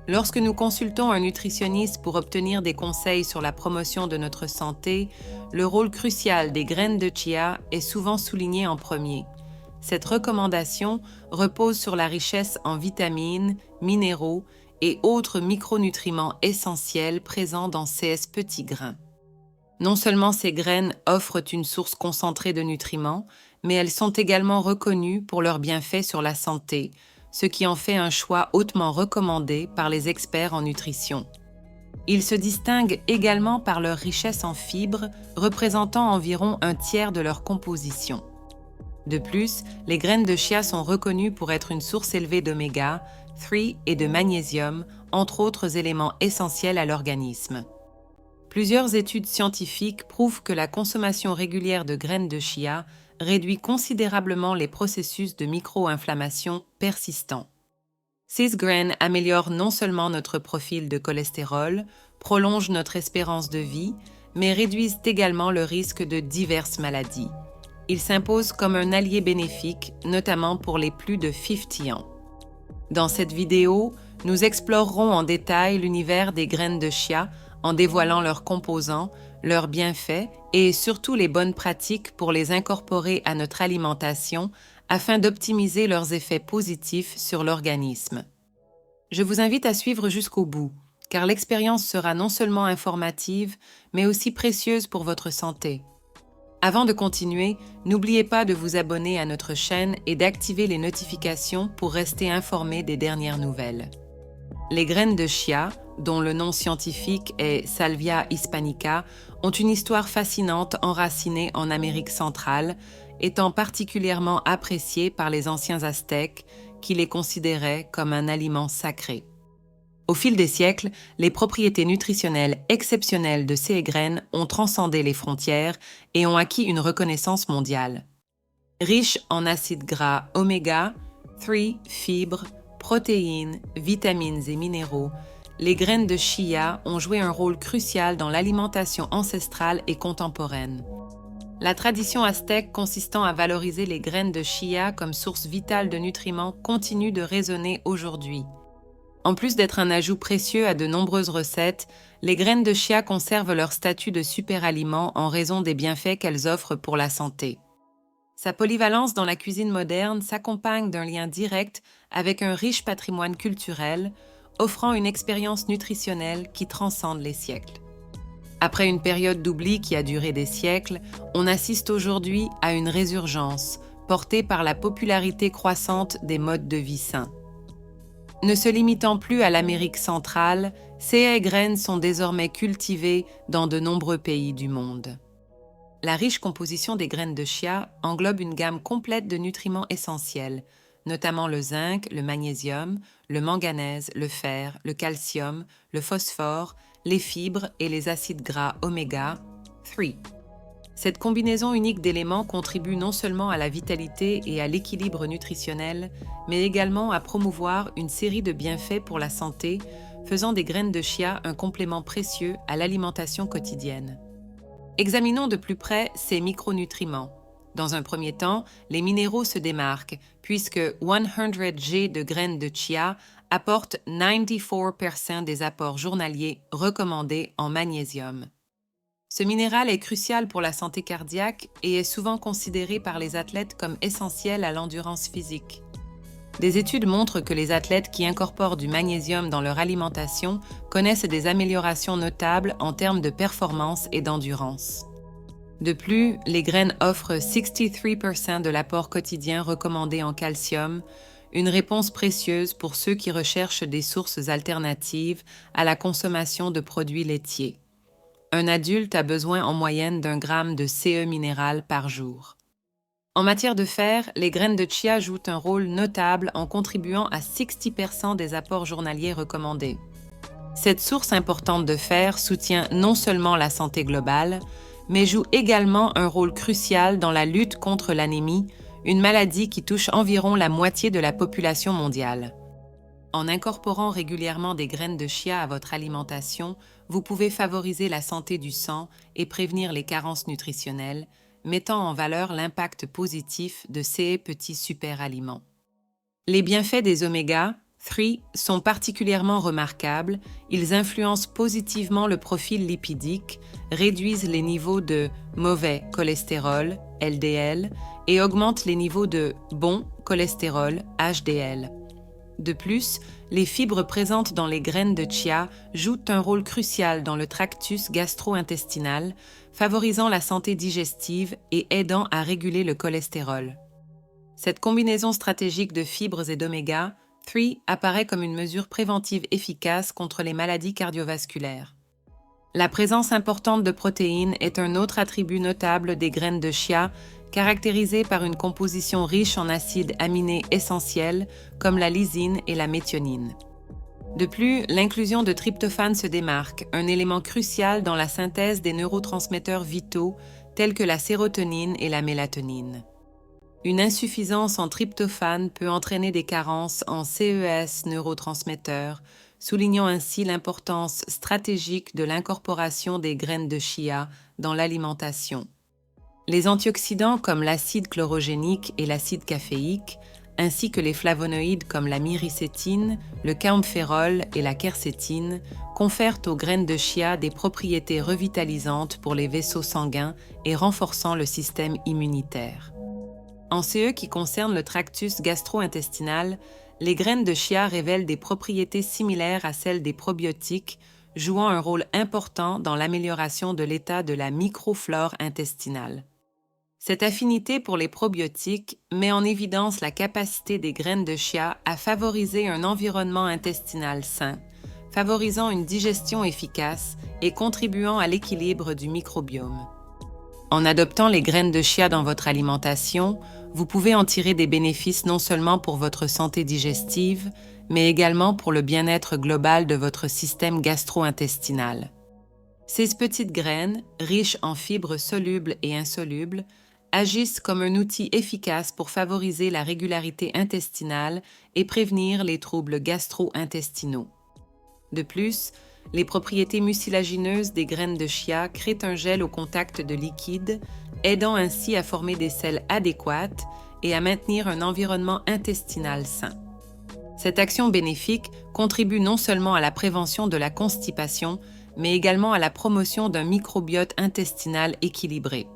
Lorsque nous consultons un nutritionniste pour obtenir des conseils sur la promotion de notre santé, le rôle crucial des graines de chia est souvent souligné en premier. Cette recommandation repose sur la richesse en vitamines, minéraux et autres micronutriments essentiels présents dans ces petits grains. Non seulement ces graines offrent une source concentrée de nutriments, mais elles sont également reconnues pour leurs bienfaits sur la santé, ce qui en fait un choix hautement recommandé par les experts en nutrition. Ils se distinguent également par leur richesse en fibres, représentant environ un tiers de leur composition. De plus, les graines de chia sont reconnues pour être une source élevée d'oméga 3 et de magnésium, entre autres éléments essentiels à l'organisme. Plusieurs études scientifiques prouvent que la consommation régulière de graines de chia réduit considérablement les processus de micro-inflammation persistants. Ces graines améliorent non seulement notre profil de cholestérol, prolongent notre espérance de vie, mais réduisent également le risque de diverses maladies. Ils s'imposent comme un allié bénéfique, notamment pour les plus de 50 ans. Dans cette vidéo, nous explorerons en détail l'univers des graines de chia en dévoilant leurs composants, leurs bienfaits et surtout les bonnes pratiques pour les incorporer à notre alimentation afin d'optimiser leurs effets positifs sur l'organisme. Je vous invite à suivre jusqu'au bout, car l'expérience sera non seulement informative, mais aussi précieuse pour votre santé. Avant de continuer, n'oubliez pas de vous abonner à notre chaîne et d'activer les notifications pour rester informé des dernières nouvelles. Les graines de chia, dont le nom scientifique est Salvia hispanica, ont une histoire fascinante enracinée en Amérique centrale, étant particulièrement appréciées par les anciens Aztèques, qui les considéraient comme un aliment sacré. Au fil des siècles, les propriétés nutritionnelles exceptionnelles de ces graines ont transcendé les frontières et ont acquis une reconnaissance mondiale. Riches en acides gras oméga 3, fibres, protéines, vitamines et minéraux, les graines de chia ont joué un rôle crucial dans l'alimentation ancestrale et contemporaine. La tradition aztèque consistant à valoriser les graines de chia comme source vitale de nutriments continue de résonner aujourd'hui. En plus d'être un ajout précieux à de nombreuses recettes, les graines de chia conservent leur statut de superaliment en raison des bienfaits qu'elles offrent pour la santé. Sa polyvalence dans la cuisine moderne s'accompagne d'un lien direct avec un riche patrimoine culturel, offrant une expérience nutritionnelle qui transcende les siècles. Après une période d'oubli qui a duré des siècles, on assiste aujourd'hui à une résurgence, portée par la popularité croissante des modes de vie sains. Ne se limitant plus à l'Amérique centrale, ces graines sont désormais cultivées dans de nombreux pays du monde. La riche composition des graines de chia englobe une gamme complète de nutriments essentiels, notamment le zinc, le magnésium, le manganèse, le fer, le calcium, le phosphore, les fibres et les acides gras oméga 3. Cette combinaison unique d'éléments contribue non seulement à la vitalité et à l'équilibre nutritionnel, mais également à promouvoir une série de bienfaits pour la santé, faisant des graines de chia un complément précieux à l'alimentation quotidienne. Examinons de plus près ces micronutriments. Dans un premier temps, les minéraux se démarquent, puisque 100 g de graines de chia apportent 94% des apports journaliers recommandés en magnésium. Ce minéral est crucial pour la santé cardiaque et est souvent considéré par les athlètes comme essentiel à l'endurance physique. Des études montrent que les athlètes qui incorporent du magnésium dans leur alimentation connaissent des améliorations notables en termes de performance et d'endurance. De plus, les graines offrent 63% de l'apport quotidien recommandé en calcium, une réponse précieuse pour ceux qui recherchent des sources alternatives à la consommation de produits laitiers. Un adulte a besoin en moyenne d'1 gramme de CE minéral par jour. En matière de fer, les graines de chia jouent un rôle notable en contribuant à 60% des apports journaliers recommandés. Cette source importante de fer soutient non seulement la santé globale, mais joue également un rôle crucial dans la lutte contre l'anémie, une maladie qui touche environ la moitié de la population mondiale. En incorporant régulièrement des graines de chia à votre alimentation, vous pouvez favoriser la santé du sang et prévenir les carences nutritionnelles, mettant en valeur l'impact positif de ces petits super-aliments. Les bienfaits des oméga, 3 sont particulièrement remarquables, ils influencent positivement le profil lipidique, réduisent les niveaux de mauvais cholestérol, LDL, et augmentent les niveaux de bon cholestérol, HDL. De plus, les fibres présentes dans les graines de chia jouent un rôle crucial dans le tractus gastro-intestinal, favorisant la santé digestive et aidant à réguler le cholestérol. Cette combinaison stratégique de fibres et d'oméga 3 apparaît comme une mesure préventive efficace contre les maladies cardiovasculaires. La présence importante de protéines est un autre attribut notable des graines de chia, caractérisées par une composition riche en acides aminés essentiels comme la lysine et la méthionine. De plus, l'inclusion de tryptophane se démarque, un élément crucial dans la synthèse des neurotransmetteurs vitaux tels que la sérotonine et la mélatonine. Une insuffisance en tryptophane peut entraîner des carences en CES neurotransmetteurs, soulignant ainsi l'importance stratégique de l'incorporation des graines de chia dans l'alimentation. Les antioxydants comme l'acide chlorogénique et l'acide caféique, ainsi que les flavonoïdes comme la myricétine, le kaempférol et la quercétine, confèrent aux graines de chia des propriétés revitalisantes pour les vaisseaux sanguins et renforçant le système immunitaire. En ce qui concerne le tractus gastro-intestinal, les graines de chia révèlent des propriétés similaires à celles des probiotiques, jouant un rôle important dans l'amélioration de l'état de la microflore intestinale. Cette affinité pour les probiotiques met en évidence la capacité des graines de chia à favoriser un environnement intestinal sain, favorisant une digestion efficace et contribuant à l'équilibre du microbiome. En adoptant les graines de chia dans votre alimentation, vous pouvez en tirer des bénéfices non seulement pour votre santé digestive, mais également pour le bien-être global de votre système gastro-intestinal. Ces petites graines, riches en fibres solubles et insolubles, agissent comme un outil efficace pour favoriser la régularité intestinale et prévenir les troubles gastro-intestinaux. De plus, les propriétés mucilagineuses des graines de chia créent un gel au contact de liquide, aidant ainsi à former des selles adéquates et à maintenir un environnement intestinal sain. Cette action bénéfique contribue non seulement à la prévention de la constipation, mais également à la promotion d'un microbiote intestinal équilibré.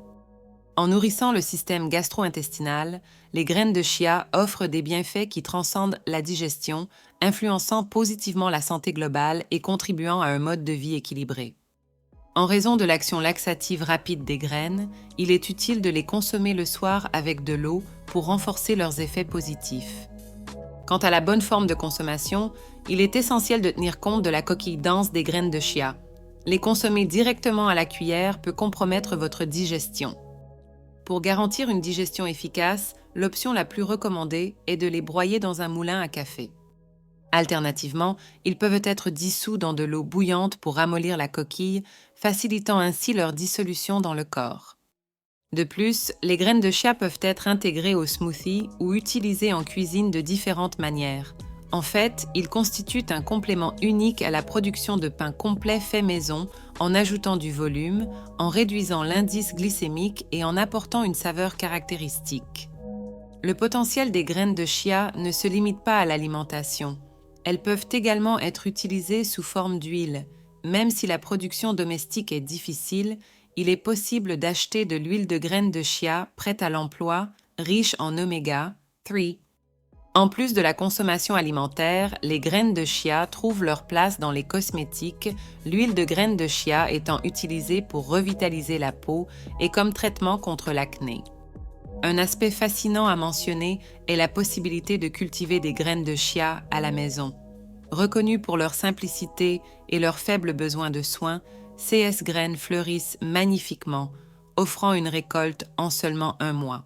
En nourrissant le système gastro-intestinal, les graines de chia offrent des bienfaits qui transcendent la digestion, influençant positivement la santé globale et contribuant à un mode de vie équilibré. En raison de l'action laxative rapide des graines, il est utile de les consommer le soir avec de l'eau pour renforcer leurs effets positifs. Quant à la bonne forme de consommation, il est essentiel de tenir compte de la coquille dense des graines de chia. Les consommer directement à la cuillère peut compromettre votre digestion. Pour garantir une digestion efficace, l'option la plus recommandée est de les broyer dans un moulin à café. Alternativement, ils peuvent être dissous dans de l'eau bouillante pour ramollir la coquille, facilitant ainsi leur dissolution dans le corps. De plus, les graines de chia peuvent être intégrées au smoothie ou utilisées en cuisine de différentes manières. En fait, ils constituent un complément unique à la production de pain complet fait maison en ajoutant du volume, en réduisant l'indice glycémique et en apportant une saveur caractéristique. Le potentiel des graines de chia ne se limite pas à l'alimentation. Elles peuvent également être utilisées sous forme d'huile. Même si la production domestique est difficile, il est possible d'acheter de l'huile de graines de chia prête à l'emploi, riche en oméga 3. En plus de la consommation alimentaire, les graines de chia trouvent leur place dans les cosmétiques, l'huile de graines de chia étant utilisée pour revitaliser la peau et comme traitement contre l'acné. Un aspect fascinant à mentionner est la possibilité de cultiver des graines de chia à la maison. Reconnues pour leur simplicité et leur faible besoin de soins, CS graines fleurissent magnifiquement, offrant une récolte en seulement 1 mois.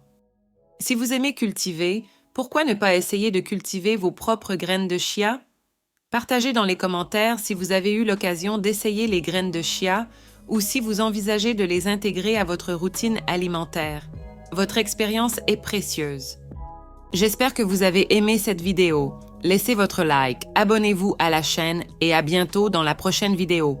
Si vous aimez cultiver, pourquoi ne pas essayer de cultiver vos propres graines de chia? Partagez dans les commentaires si vous avez eu l'occasion d'essayer les graines de chia ou si vous envisagez de les intégrer à votre routine alimentaire. Votre expérience est précieuse. J'espère que vous avez aimé cette vidéo. Laissez votre like, abonnez-vous à la chaîne et à bientôt dans la prochaine vidéo.